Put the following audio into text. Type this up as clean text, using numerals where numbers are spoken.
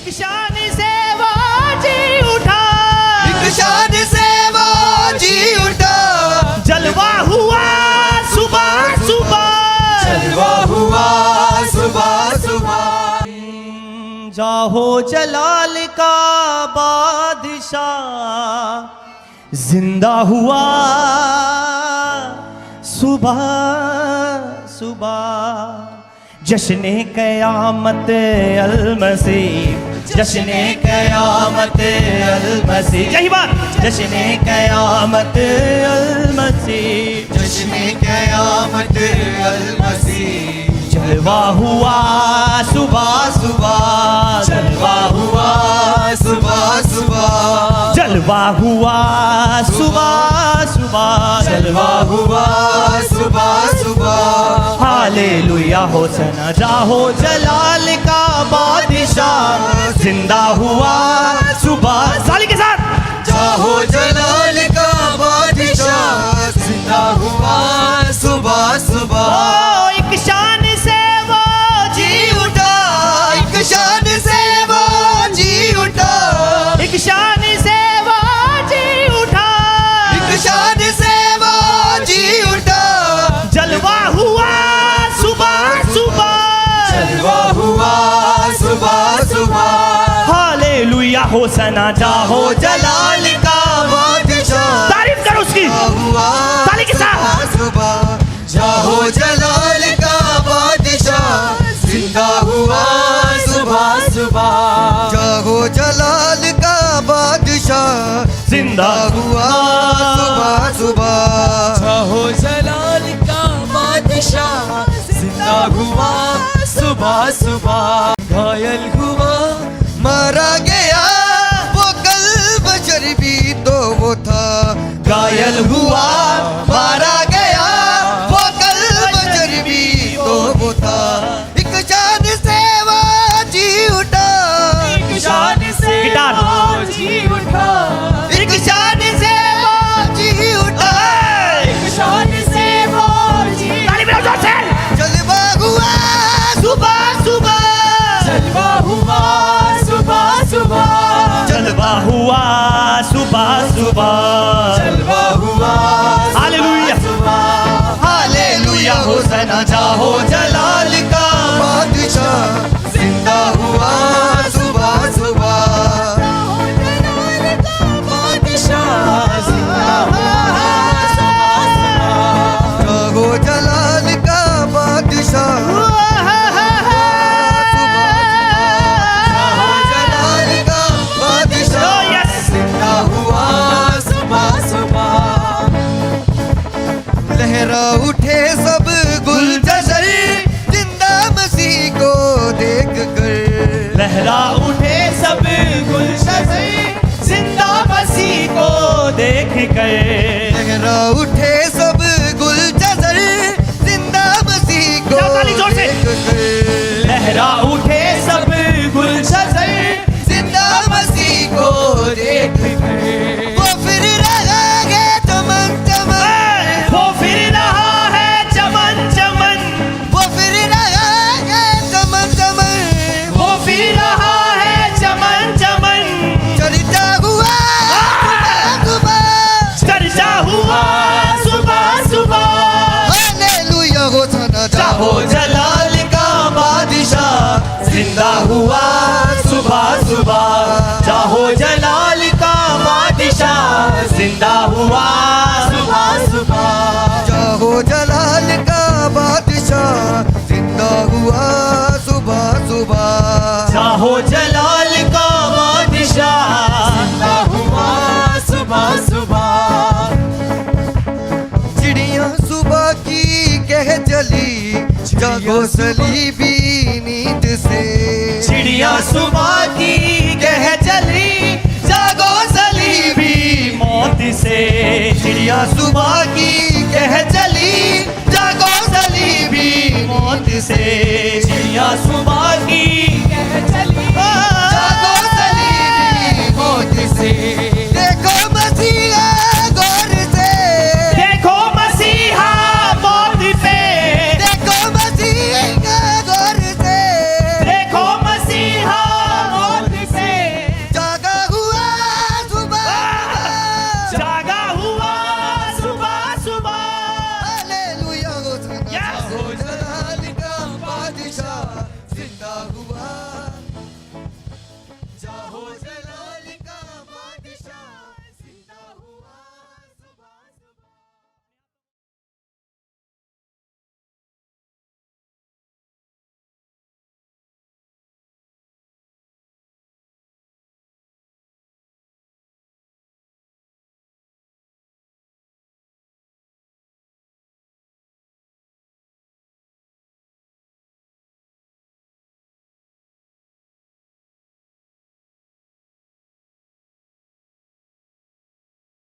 एक शान से वो जी उठा, एक शान से वो जी उठा, जलवा हुआ सुबह सुबह, जलवा हुआ सुबह सुबह। जाहो जलाल का बादशाह, जिंदा हुआ सुबह सुबह। जश्ने क़यामत अल मसीह, जश्ने क़यामत अल मसीह, यही बात। जश्ने क़यामत अल मसीह, जश्ने क़यामत अल मसीह। जलवा हुआ सुबह सुबह, जलवा हुआ सुबह सुबह, जलवा हुआ सुबह सुबह, जलवा हुआ सुबह सुबह। हालेलुया होसना जाहो जलाल का बादशाह, जिंदा हुआ सुबह। साली के साथ जाहो जलाल का बादशाह, जिंदा हुआ सुबह सुबह। ओ एक शान से वो जी उठा, एक शान से वो जी उठा, एक शान से वो जी उठा, एक शान से वो जी उठा, जलवा हुआ सुबह सुबह, जलवा हुआ सुबह सुबह। हालेलुया होसना जाहो जलाल का बादशाह, तारीफ करो उसकी हुआ ताली के साथ। सुबह। जाहो जलाल का बादशाह, जिंदा हुआ सुबह सुबह। जाहो जलाल का बादशाह, जिंदा हुआ सुबह सुबह। जाहो जलाल का बादशाह, जिंदा हुआ सुबह सुबह। घायल हुआ मारा गया वो कल्ब चर्बी तो वो था, घायल हुआ मारा गया वो कल्ब चर्बी तो वो था। एक शान से वो जी उठा, एक शान से गिटार। वो जी उठा, एक शान से वो जी उठा, एक शान से वो जी। ताली बजाओ जोर से। जलवा हुआ सुबह सुबह, जलवा हुआ सुबह सुबह, जलवा हुआ सुबह सुबह, जलवा हुआ हालेलुया हालेलुया। होसना जाहो जलाल का बादशाह, जिंदा हुआ सुबह सुबह। जलाल का बादशाह, जिंदा हुआ सुबह सुबह। जाहो जलाल का बादशाह, जलाल का बादशाह, जिंदा हुआ सुबह सुबह। लहरा उठे सब गुलजर, जिंदा मसीह को देख कर। लहरा उठे सब गुलशन, जिंदा मसीह को देख कर। लहरा उठे सब गुलजर, जिंदा मसीह को ताली जोर से। देख कर। लहरा उठे सब गुलशन, जिंदा मसीह को देख कर। वो फिर रहा है चमन चमन, वो फिर रहा है चमन चमन, वो फिर रहा है चमन चमन। वो फिर रहा है चमन चमन। चलता हुआ सुबह सुबह, चर्चा हुआ सुबह सुबह। हालेलुया होसना जाहो जलाल का बादशाह, जिंदा हुआ सुबह सुबह। जाहो जलाल का बादशाह, जिंदा हुआ सुबह सुबह। जाहो जलाल का बादशाह, जिंदा हुआ सुबह सुबह। जाहो जलाल का बादशाह, जिंदा हुआ सुबह सुबह। चिड़िया सुबह की कह चली, जागो सलीबी नींद से। चिड़िया सुबह की कह चली, जागो सलीबी मौत से। चिड़िया सुबह की कह चली, जागो सलीबी मौत से। चिड़िया सुबह की